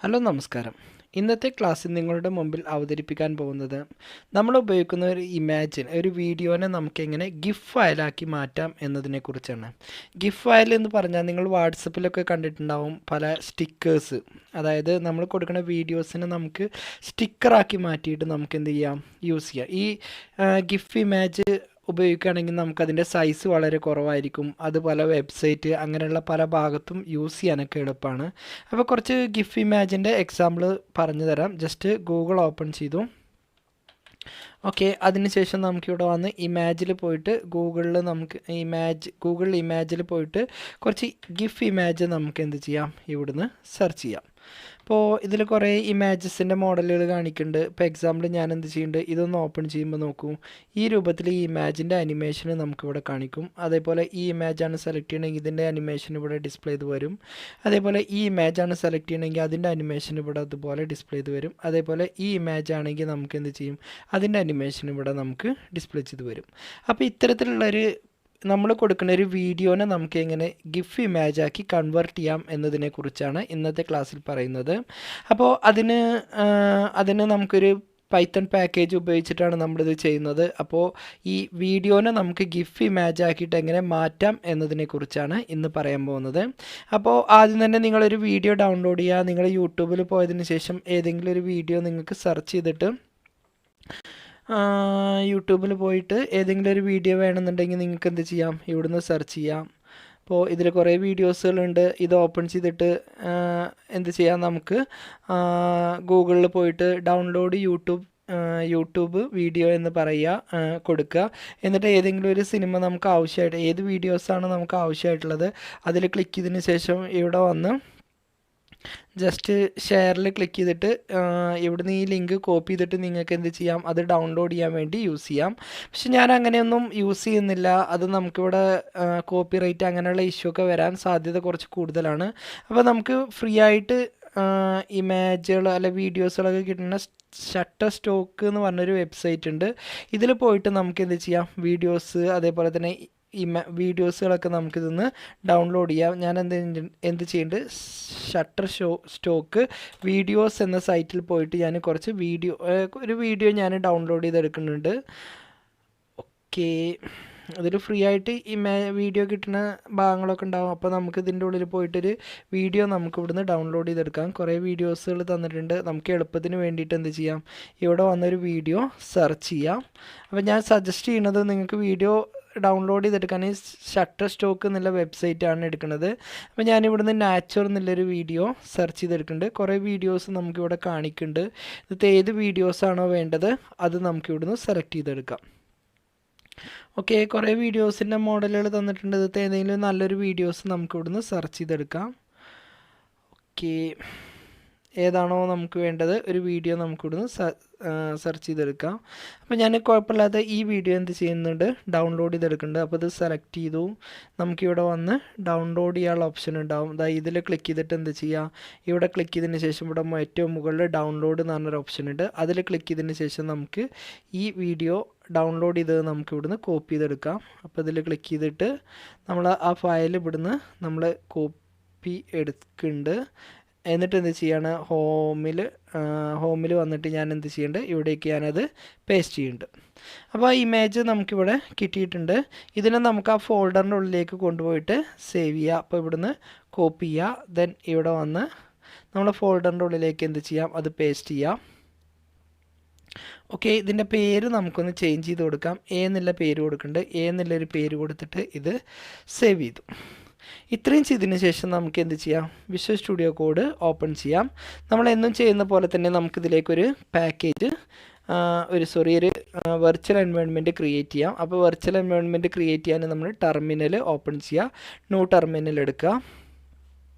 Hello നമസ്കാരം. ഇന്നത്തെ ക്ലാസ്സിൽ നിങ്ങളുടെ മുമ്പിൽ അവതരിപ്പിക്കാൻ പോകുന്നത് നമ്മൾ ഉപയോഗിക്കുന്ന ഒരു വീഡിയോനെ നമുക്കെങ്ങനെ ഗിഫ് ഫയലാക്കി മാറ്റാം എന്നതിനെക്കുറിച്ചാണ്. ഗിഫ് ഫയൽ എന്ന് പറഞ്ഞാൽ നിങ്ങൾ വാട്സപ്പിലൊക്കെ കണ്ടിട്ടുണ്ടാവും പല സ്റ്റിക്കേഴ്സ്. അതായത് നമ്മൾ കൊടുക്കുന്ന വീഡിയോസിനെ നമുക്ക് സ്റ്റിക്കറാക്കി മാറ്റിയിട്ട് നമുക്ക് എന്ത് ചെയ്യാം, യൂസ് ചെയ്യാം. ഈ ഗിഫ് ഇമേജ് ഉപയോഗിക്കുകയാണെങ്കിൽ നമുക്കതിൻ്റെ സൈസ് വളരെ കുറവായിരിക്കും. അത് പല വെബ്സൈറ്റ് അങ്ങനെയുള്ള പല ഭാഗത്തും യൂസ് ചെയ്യാനൊക്കെ എളുപ്പമാണ്. അപ്പോൾ കുറച്ച് ഗിഫ് ഇമേജിൻ്റെ എക്സാമ്പിൾ പറഞ്ഞു തരാം. ജസ്റ്റ് ഗൂഗിൾ ഓപ്പൺ ചെയ്തു. ഓക്കെ, അതിനുശേഷം നമുക്കിവിടെ വന്ന് ഇമേജിൽ പോയിട്ട് ഗൂഗിൾ ഇമേജിൽ പോയിട്ട് കുറച്ച് ഗിഫ് ഇമേജ് നമുക്ക് എന്ത് ചെയ്യാം, ഇവിടുന്ന് സെർച്ച് ചെയ്യാം. അപ്പോൾ ഇതിൽ കുറേ ഇമേജസിൻ്റെ മോഡലുകൾ കാണിക്കുന്നുണ്ട്. ഇപ്പോൾ എക്സാമ്പിൾ ഞാൻ എന്ത് ചെയ്യുന്നുണ്ട്, ഇതൊന്ന് ഓപ്പൺ ചെയ്യുമ്പോൾ നോക്കൂ, ഈ രൂപത്തിൽ ഈ ഇമേജിൻ്റെ അനിമേഷൻ നമുക്കിവിടെ കാണിക്കും. അതേപോലെ ഈ ഇമേജാണ് സെലക്ട് ചെയ്യണമെങ്കിൽ ഇതിൻ്റെ അനിമേഷൻ ഇവിടെ ഡിസ്പ്ലേ ചെയ്ത് വരും. അതേപോലെ ഈ ഇമേജാണ് സെലക്ട് ചെയ്യണമെങ്കിൽ അതിൻ്റെ അനിമേഷൻ ഇവിടെ അതുപോലെ ഡിസ്പ്ലേ ചെയ്ത് വരും. അതേപോലെ ഈ ഇമേജ് ആണെങ്കിൽ നമുക്ക് എന്ത് ചെയ്യും, അതിൻ്റെ അനിമേഷൻ ഇവിടെ നമുക്ക് ഡിസ്പ്ലേ ചെയ്ത് വരും. അപ്പോൾ ഇത്തരത്തിലുള്ളൊരു നമ്മൾ കൊടുക്കുന്ന ഒരു വീഡിയോനെ നമുക്ക് എങ്ങനെ ഗിഫ് ഇമേജാക്കി കൺവേർട്ട് ചെയ്യാം എന്നതിനെക്കുറിച്ചാണ് ഇന്നത്തെ ക്ലാസ്സിൽ പറയുന്നത്. അപ്പോൾ അതിന് നമുക്കൊരു പൈത്തൺ പാക്കേജ് ഉപയോഗിച്ചിട്ടാണ് നമ്മളിത് ചെയ്യുന്നത്. അപ്പോൾ ഈ വീഡിയോനെ നമുക്ക് ഗിഫ് ഇമേജ് ആക്കിയിട്ട് എങ്ങനെ മാറ്റാം എന്നതിനെക്കുറിച്ചാണ് ഇന്ന് പറയാൻ പോകുന്നത്. അപ്പോൾ ആദ്യം തന്നെ നിങ്ങളൊരു വീഡിയോ ഡൗൺലോഡ് ചെയ്യുക. നിങ്ങൾ യൂട്യൂബിൽ പോയതിന് ശേഷം ഏതെങ്കിലും ഒരു വീഡിയോ നിങ്ങൾക്ക് സെർച്ച് ചെയ്തിട്ട് യൂട്യൂബിൽ പോയിട്ട് ഏതെങ്കിലും ഒരു വീഡിയോ വേണമെന്നുണ്ടെങ്കിൽ നിങ്ങൾക്ക് എന്ത് ചെയ്യാം, ഇവിടുന്ന് സെർച്ച് ചെയ്യാം. അപ്പോൾ ഇതിൽ കുറേ വീഡിയോസുകളുണ്ട്. ഇത് ഓപ്പൺ ചെയ്തിട്ട് എന്ത് ചെയ്യാം, നമുക്ക് ഗൂഗിളിൽ പോയിട്ട് ഡൗൺലോഡ് യൂട്യൂബ് വീഡിയോ എന്ന് കൊടുക്കുക. എന്നിട്ട് ഏതെങ്കിലും ഒരു സിനിമ നമുക്ക് ആവശ്യമായിട്ട്, ഏത് വീഡിയോസാണ് നമുക്ക് ആവശ്യമായിട്ടുള്ളത് അതിൽ ക്ലിക്ക് ചെയ്തതിന് ശേഷം ഇവിടെ വന്ന് ജസ്റ്റ് ഷെയറിൽ ക്ലിക്ക് ചെയ്തിട്ട് ഇവിടുന്ന് ഈ ലിങ്ക് കോപ്പി ചെയ്തിട്ട് നിങ്ങൾക്ക് എന്ത് ചെയ്യാം, അത് ഡൗൺലോഡ് ചെയ്യാൻ വേണ്ടി യൂസ് ചെയ്യാം. പക്ഷെ ഞാൻ അങ്ങനെയൊന്നും യൂസ് ചെയ്യുന്നില്ല. അത് നമുക്കിവിടെ കോപ്പിറൈറ്റ് അങ്ങനെയുള്ള ഇഷ്യൂ ഒക്കെ വരാൻ സാധ്യത കുറച്ച് കൂടുതലാണ്. അപ്പോൾ നമുക്ക് ഫ്രീ ആയിട്ട് ഇമേജുകൾ അല്ലെ വീഡിയോസുകളൊക്കെ കിട്ടുന്ന ഷട്ടർ സ്റ്റോക്ക് എന്ന് പറഞ്ഞൊരു വെബ്സൈറ്റ് ഉണ്ട്. ഇതിൽ പോയിട്ട് നമുക്ക് എന്ത് ചെയ്യാം, വീഡിയോസ് അതേപോലെ തന്നെ വീഡിയോസുകളൊക്കെ നമുക്കിതൊന്ന് ഡൗൺലോഡ് ചെയ്യാം. ഞാൻ എന്ത് ചെയ്യുന്നുണ്ട്, ഷട്ടർ സ്റ്റോക്ക് വീഡിയോസ് എന്ന സൈറ്റിൽ പോയിട്ട് ഞാൻ കുറച്ച് ഒരു വീഡിയോ ഞാൻ ഡൗൺലോഡ് ചെയ്തെടുക്കുന്നുണ്ട്. ഓക്കെ, അതിൽ ഫ്രീ ആയിട്ട് വീഡിയോ കിട്ടുന്ന ഭാഗങ്ങളൊക്കെ ഉണ്ടാകും. അപ്പോൾ നമുക്ക് ഇതിൻ്റെ ഉള്ളിൽ പോയിട്ടൊരു വീഡിയോ നമുക്ക് ഇവിടുന്ന് ഡൗൺലോഡ് ചെയ്തെടുക്കാം. കുറേ വീഡിയോസുകൾ തന്നിട്ടുണ്ട്. നമുക്ക് എളുപ്പത്തിന് വേണ്ടിയിട്ട് എന്ത് ചെയ്യാം, ഇവിടെ വന്നൊരു വീഡിയോ സെർച്ച് ചെയ്യാം. അപ്പോൾ ഞാൻ സജസ്റ്റ് ചെയ്യുന്നത് നിങ്ങൾക്ക് വീഡിയോ ഡൗൺലോഡ് ചെയ്തെടുക്കാൻ ഈ ഷട്ടർ സ്റ്റോക്ക് എന്നുള്ള വെബ്സൈറ്റാണ് എടുക്കുന്നത്. അപ്പോൾ ഞാനിവിടുന്ന് നാച്ചുർ എന്നുള്ളൊരു വീഡിയോ സെർച്ച് ചെയ്തെടുക്കുന്നുണ്ട്. കുറേ വീഡിയോസ് നമുക്കിവിടെ കാണിക്കുന്നുണ്ട്. ഇത് ഏത് വീഡിയോസാണോ വേണ്ടത് അത് നമുക്കിവിടുന്ന് സെലക്ട് ചെയ്തെടുക്കാം. ഓക്കെ, കുറേ വീഡിയോസിൻ്റെ മോഡലുകൾ തന്നിട്ടുണ്ട്. ഇത് ഏതെങ്കിലും നല്ലൊരു വീഡിയോസ് നമുക്കിവിടുന്ന് സെർച്ച് ചെയ്തെടുക്കാം. ഓക്കെ, ഏതാണോ നമുക്ക് വേണ്ടത് ഒരു വീഡിയോ നമുക്കിവിടുന്ന് സെർച്ച് ചെയ്തെടുക്കാം. അപ്പോൾ ഞാൻ കുഴപ്പമില്ലാതെ ഈ വീഡിയോ എന്ത് ചെയ്യുന്നുണ്ട്, ഡൗൺലോഡ് ചെയ്തെടുക്കുന്നുണ്ട്. അപ്പോൾ ഇത് സെലക്ട് ചെയ്തു. നമുക്കിവിടെ വന്ന് ഡൗൺലോഡ് ചെയ്യാനുള്ള ഓപ്ഷൻ ഉണ്ടാവും. അതായത് ഇതിൽ ക്ലിക്ക് ചെയ്തിട്ട് എന്ത് ചെയ്യുക, ഇവിടെ ക്ലിക്ക് ചെയ്തതിന് ശേഷം ഇവിടെ ഏറ്റവും മുകളിൽ ഡൗൺലോഡ് എന്ന് പറഞ്ഞൊരു ഓപ്ഷൻ ഉണ്ട്. അതിൽ ക്ലിക്ക് ചെയ്തതിന് ശേഷം നമുക്ക് ഈ വീഡിയോ ഡൗൺലോഡ് ചെയ്തത് നമുക്ക് ഇവിടുന്ന് കോപ്പി ചെയ്തെടുക്കാം. അപ്പോൾ ഇതിൽ ക്ലിക്ക് ചെയ്തിട്ട് നമ്മൾ ആ ഫയൽ ഇവിടുന്ന് നമ്മൾ കോപ്പി എടുക്കുന്നുണ്ട്. എന്നിട്ട് എന്ത് ചെയ്യാണ്, ഹോമിൽ വന്നിട്ട് ഞാൻ എന്ത് ചെയ്യുന്നുണ്ട്, ഇവിടേക്ക് ഞാനത് പേസ്റ്റ് ചെയ്യുന്നുണ്ട്. അപ്പോൾ ആ ഇമേജ് നമുക്കിവിടെ കിട്ടിയിട്ടുണ്ട്. ഇതിനെ നമുക്ക് ആ ഫോൾഡറിൻ്റെ ഉള്ളിലേക്ക് കൊണ്ടുപോയിട്ട് സേവ് ചെയ്യുക. അപ്പോൾ ഇവിടുന്ന് കോപ്പി ചെയ്യുക. ദെൻ ഇവിടെ വന്ന് നമ്മൾ ഫോൾഡറിൻ്റെ ഉള്ളിലേക്ക് എന്ത് ചെയ്യാം, അത് പേസ്റ്റ് ചെയ്യാം. ഓക്കെ, ഇതിൻ്റെ പേര് നമുക്കൊന്ന് ചേഞ്ച് ചെയ്ത് കൊടുക്കാം. എന്നുള്ള പേര് കൊടുക്കുന്നുണ്ട്. എന്നുള്ളൊരു പേര് കൊടുത്തിട്ട് ഇത് സേവ് ചെയ്തു. ഇത്രയും ചെയ്തതിന് ശേഷം നമുക്ക് എന്ത് ചെയ്യാം, വിഷ്വൽ സ്റ്റുഡിയോ കോഡ് ഓപ്പൺ ചെയ്യാം. നമ്മൾ എന്നും ചെയ്യുന്ന പോലെ തന്നെ നമുക്കിതിലേക്കൊരു പാക്കേജ് ഒരു വെർച്വൽ എൻവയോൺമെൻറ്റ് ക്രിയേറ്റ് ചെയ്യാം. അപ്പോൾ വെർച്വൽ എൻവയോൺമെൻറ്റ് ക്രിയേറ്റ് ചെയ്യാൻ നമ്മൾ ടെർമിനൽ ഓപ്പൺ ചെയ്യുക, ന്യൂ ടെർമിനൽ എടുക്കുക.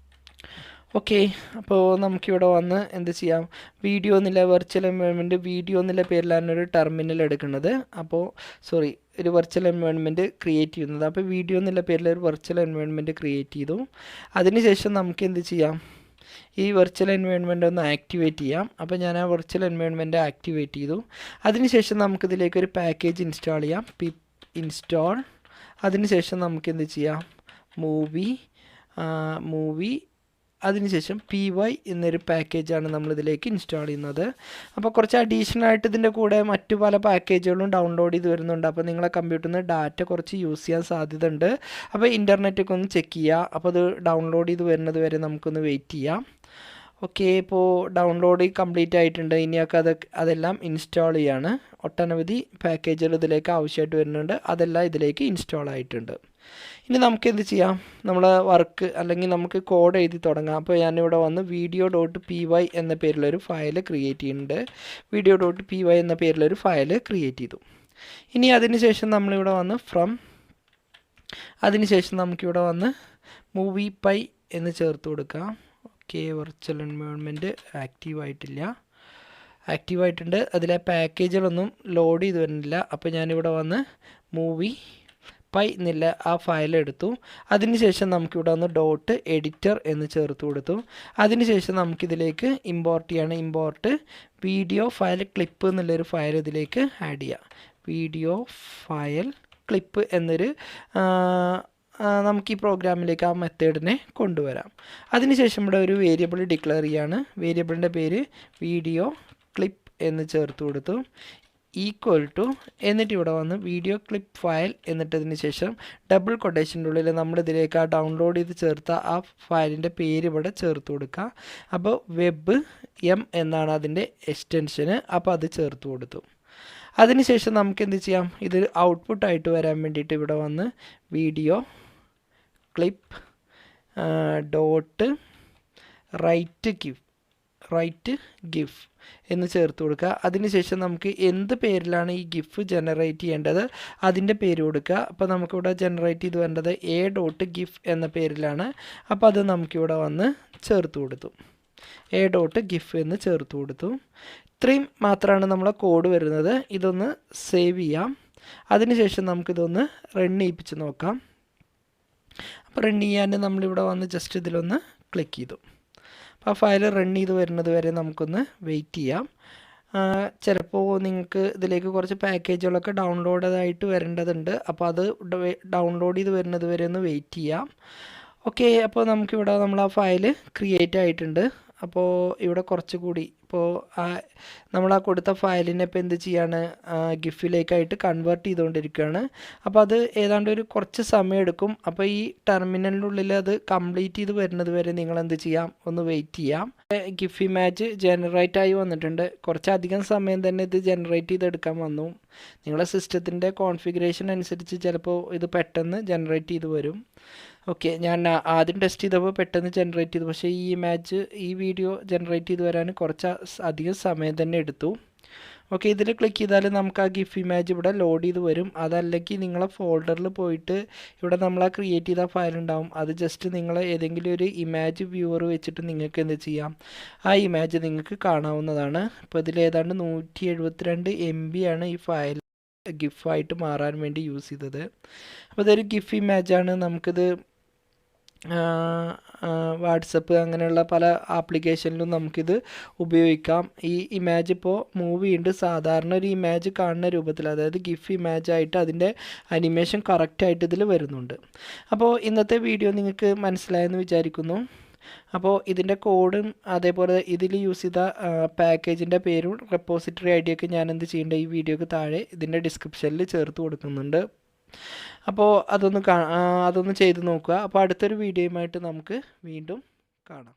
ഓക്കെ, അപ്പോൾ നമുക്കിവിടെ വന്ന് എന്ത് ചെയ്യാം, വെർച്വൽ എൻവയോൺമെൻറ്റ് വീഡിയോ എന്നുള്ള പേരിലാണ് ഒരു ടെർമിനൽ എടുക്കുന്നത്. അപ്പോൾ ഒരു വെർച്വൽ എൻവയോൺമെൻറ്റ് ക്രിയേറ്റ് ചെയ്യുന്നത്. അപ്പോൾ വീഡിയോ എന്നുള്ള പേരിൽ ഒരു വെർച്വൽ എൻവയോൺമെൻറ്റ് ക്രിയേറ്റ് ചെയ്തു. അതിനുശേഷം നമുക്ക് എന്ത് ചെയ്യാം, ഈ വെർച്വൽ എൻവയോൺമെൻറ്റ് ഒന്ന് ആക്ടിവേറ്റ് ചെയ്യാം. അപ്പോൾ ഞാൻ ആ വെർച്വൽ എൻവയോൺമെൻറ്റ് ആക്ടിവേറ്റ് ചെയ്തു. അതിനുശേഷം നമുക്കിതിലേക്ക് ഒരു പാക്കേജ് ഇൻസ്റ്റാൾ ചെയ്യാം, പിപ്പ് ഇൻസ്റ്റാൾ. അതിനുശേഷം നമുക്ക് എന്ത് ചെയ്യാം, മൂവി അതിനുശേഷം py എന്നൊരു പാക്കേജാണ് നമ്മളിതിലേക്ക് ഇൻസ്റ്റാൾ ചെയ്യുന്നത്. അപ്പോൾ കുറച്ച് അഡീഷണൽ ആയിട്ട് ഇതിൻ്റെ കൂടെ മറ്റു പല പാക്കേജുകളും ഡൗൺലോഡ് ചെയ്ത് വരുന്നുണ്ട്. അപ്പോൾ നിങ്ങളെ കമ്പ്യൂട്ടറിൽ നിന്ന് ഡാറ്റ കുറച്ച് യൂസ് ചെയ്യാൻ സാധ്യത ഉണ്ട്. അപ്പോൾ ഇൻ്റർനെറ്റൊക്കെ ഒന്ന് ചെക്ക് ചെയ്യുക. അപ്പോൾ അത് ഡൗൺലോഡ് ചെയ്ത് വരുന്നത് വരെ നമുക്കൊന്ന് വെയിറ്റ് ചെയ്യാം. ഓക്കെ, ഇപ്പോൾ ഡൗൺലോഡ് കംപ്ലീറ്റ് ആയിട്ടുണ്ട്. ഇനിയൊക്കെ അതെല്ലാം ഇൻസ്റ്റാൾ ചെയ്യാണ്. ഒട്ടനവധി പാക്കേജുകൾ ഇതിലേക്ക് ആവശ്യമായിട്ട് വരുന്നുണ്ട്. അതെല്ലാം ഇതിലേക്ക് ഇൻസ്റ്റാൾ ആയിട്ടുണ്ട്. ഇനി നമുക്ക് എന്ത് ചെയ്യാം, നമ്മളെ വർക്ക് അല്ലെങ്കിൽ നമുക്ക് കോഡ് എഴുതി തുടങ്ങാം. അപ്പോൾ ഞാനിവിടെ വന്ന് video.py എന്ന പേരിലൊരു ഫയൽ ക്രിയേറ്റ് ചെയ്യുന്നുണ്ട്. video.py എന്ന പേരിലൊരു ഫയൽ ക്രിയേറ്റ് ചെയ്തു. ഇനി അതിനുശേഷം നമ്മളിവിടെ വന്ന് അതിനുശേഷം നമുക്കിവിടെ വന്ന് movie.py എന്ന് ചേർത്ത് കൊടുക്കാം. ഓക്കെ, വെർച്വൽ എൻവയോൺമെൻറ്റ് ആക്റ്റീവായിട്ടുണ്ട്. അതിലെ പാക്കേജുകളൊന്നും ലോഡ് ചെയ്ത് വരുന്നില്ല. അപ്പോൾ ഞാനിവിടെ വന്ന് movie.py എന്നുള്ള ആ ഫയൽ എടുത്തു. അതിനുശേഷം നമുക്കിവിടെ വന്ന് .editor എന്ന് ചേർത്ത് കൊടുത്തു. അതിനുശേഷം നമുക്കിതിലേക്ക് ഇമ്പോർട്ട് വീഡിയോ ഫയൽ ക്ലിപ്പ് എന്നുള്ളൊരു ഫയൽ ഇതിലേക്ക് ആഡ് ചെയ്യാം. വീഡിയോ ഫയൽ ക്ലിപ്പ് എന്നൊരു നമുക്ക് ഈ പ്രോഗ്രാമിലേക്ക് ആ മെത്തേഡിനെ കൊണ്ടുവരാം. അതിനുശേഷം ഇവിടെ ഒരു വേരിയബിൾ ഡിക്ലെയർ ചെയ്യാണ്. വേരിയബിളിൻ്റെ പേര് വീഡിയോ ക്ലിപ്പ് എന്ന് ചേർത്ത് കൊടുത്തു. ഈക്വൽ ടു എന്നിട്ട് ഇവിടെ വന്ന് വീഡിയോ ക്ലിപ്പ് ഫയൽ എന്നിട്ടതിന് ശേഷം ഡബിൾ കൊട്ടേഷൻ്റെ ഉള്ളിൽ നമ്മളിതിലേക്ക് ആ ഡൗൺലോഡ് ചെയ്ത് ചേർത്ത ആ ഫയലിൻ്റെ പേര് ഇവിടെ ചേർത്ത് കൊടുക്കുക. അപ്പോൾ വെബ് എന്നാണ് അതിൻ്റെ എക്സ്റ്റൻഷന്. അപ്പോൾ അത് ചേർത്ത് കൊടുത്തു. അതിനുശേഷം നമുക്ക് എന്ത് ചെയ്യാം, ഇത് ഔട്ട്പുട്ടായിട്ട് വരാൻ വേണ്ടിയിട്ട് ഇവിടെ വന്ന് വീഡിയോ ക്ലിപ്പ് റൈറ്റ് ഗിഫ് എന്ന് ചേർത്ത് കൊടുക്കുക. അതിനുശേഷം നമുക്ക് എന്ത് പേരിലാണ് ഈ ഗിഫ് ജനറേറ്റ് ചെയ്യേണ്ടത് അതിൻ്റെ പേര് കൊടുക്കുക. അപ്പോൾ നമുക്കിവിടെ ജനറേറ്റ് ചെയ്ത് വേണ്ടത് a.gif എന്ന പേരിലാണ്. അപ്പോൾ അത് നമുക്കിവിടെ വന്ന് ചേർത്ത് കൊടുത്തു. a.gif എന്ന് ചേർത്ത് കൊടുത്തു. ഇത്രയും മാത്രമാണ് നമ്മളെ കോഡ് വരുന്നത്. ഇതൊന്ന് സേവ് ചെയ്യാം. അതിനുശേഷം നമുക്കിതൊന്ന് റൺ ചെയ്യിപ്പിച്ച് നോക്കാം. അപ്പോൾ റൺ ചെയ്യാൻ നമ്മളിവിടെ വന്ന് ജസ്റ്റ് ഇതിലൊന്ന് ക്ലിക്ക് ചെയ്തു. അപ്പോൾ ആ ഫയൽ റൺ ചെയ്ത് വരുന്നത് വരെ നമുക്കൊന്ന് വെയിറ്റ് ചെയ്യാം. ചിലപ്പോൾ നിങ്ങൾക്ക് ഇതിലേക്ക് കുറച്ച് പാക്കേജുകളൊക്കെ ഡൗൺലോഡായിട്ട് വരേണ്ടതുണ്ട്. അപ്പോൾ അത് ഡൗൺലോഡ് ചെയ്ത് വരുന്നത് വരെ ഒന്ന് വെയിറ്റ് ചെയ്യാം. ഓക്കെ, അപ്പോൾ നമുക്കിവിടെ നമ്മൾ ആ ഫയൽ ക്രിയേറ്റ് ആയിട്ടുണ്ട്. അപ്പോൾ ഇവിടെ കുറച്ചുകൂടി ഇപ്പോൾ നമ്മൾ ആ കൊടുത്ത ഫയലിനെ ഇപ്പോൾ എന്ത് ചെയ്യാണ്, ഗിഫിലേക്കായിട്ട് കൺവേർട്ട് ചെയ്തുകൊണ്ടിരിക്കുകയാണ്. അപ്പോൾ അത് ഏതാണ്ട് ഒരു കുറച്ച് സമയം എടുക്കും. അപ്പോൾ ഈ ടെർമിനലിൻ്റെ ഉള്ളിൽ അത് കംപ്ലീറ്റ് ചെയ്ത് വരുന്നത് വരെ നിങ്ങൾ എന്ത് ചെയ്യാം, ഒന്ന് വെയിറ്റ് ചെയ്യാം. ഗിഫ് ഇമേജ് ജനറേറ്റ് ആയി വന്നിട്ടുണ്ട്. കുറച്ചധികം സമയം തന്നെ ഇത് ജനറേറ്റ് ചെയ്തെടുക്കാൻ വന്നു. നിങ്ങളുടെ സിസ്റ്റത്തിൻ്റെ കോൺഫിഗറേഷൻ അനുസരിച്ച് ചിലപ്പോൾ ഇത് പെട്ടെന്ന് ജനറേറ്റ് ചെയ്ത് വരും. ഓക്കെ, ഞാൻ ആദ്യം ടെസ്റ്റ് ചെയ്തപ്പോൾ പെട്ടെന്ന് ജനറേറ്റ് ചെയ്തു. പക്ഷേ ഈ വീഡിയോ ജനറേറ്റ് ചെയ്ത് വരാൻ കുറച്ച് അധികം സമയം തന്നെ എടുത്തു. ഓക്കെ, ഇതിൽ ക്ലിക്ക് ചെയ്താൽ നമുക്ക് ആ ഗിഫ് ഇമേജ് ഇവിടെ ലോഡ് ചെയ്ത് വരും. അതല്ലെങ്കിൽ നിങ്ങളെ ഫോൾഡറിൽ പോയിട്ട് ഇവിടെ നമ്മൾ ആ ക്രിയേറ്റ് ചെയ്ത ഫയൽ ഉണ്ടാവും. അത് ജസ്റ്റ് നിങ്ങൾ ഏതെങ്കിലും ഒരു ഇമേജ് വ്യൂവർ വെച്ചിട്ട് നിങ്ങൾക്ക് എന്ത് ചെയ്യാം, ആ ഇമേജ് നിങ്ങൾക്ക് കാണാവുന്നതാണ്. ഇപ്പോൾ ഇതിൽ ഏതാണ്ട് 172 MB ആണ് ഈ ഫയൽ ഗിഫായിട്ട് മാറാൻ വേണ്ടി യൂസ് ചെയ്തത്. അപ്പോൾ ഇതൊരു ഗിഫ് ഇമേജാണ്. നമുക്കിത് വാട്സപ്പ് അങ്ങനെയുള്ള പല ആപ്ലിക്കേഷനിലും നമുക്കിത് ഉപയോഗിക്കാം. ഈ ഇമേജ് ഇപ്പോൾ മൂവ് ചെയ്യുന്നുണ്ട്. സാധാരണ ഒരു ഇമേജ് കാണുന്ന രൂപത്തിൽ, അതായത് ഗിഫ് ഇമേജായിട്ട് അതിൻ്റെ അനിമേഷൻ കറക്റ്റായിട്ട് ഇതിൽ വരുന്നുണ്ട്. അപ്പോൾ ഇന്നത്തെ വീഡിയോ നിങ്ങൾക്ക് മനസ്സിലായെന്ന് വിചാരിക്കുന്നു. അപ്പോൾ ഇതിൻ്റെ കോഡും അതേപോലെ ഇതിൽ യൂസ് ചെയ്ത പാക്കേജിൻ്റെ പേരും റെപ്പോസിറ്ററി ഐഡിയൊക്കെ ഞാൻ എന്ത് ചെയ്യേണ്ടത്, ഈ വീഡിയോക്ക് താഴെ ഇതിൻ്റെ ഡിസ്ക്രിപ്ഷനിൽ ചേർത്ത് കൊടുക്കുന്നുണ്ട്. അപ്പോൾ അതൊന്ന് ചെയ്ത് നോക്കുക. അപ്പോൾ അടുത്തൊരു വീഡിയോയുമായിട്ട് നമുക്ക് വീണ്ടും കാണാം.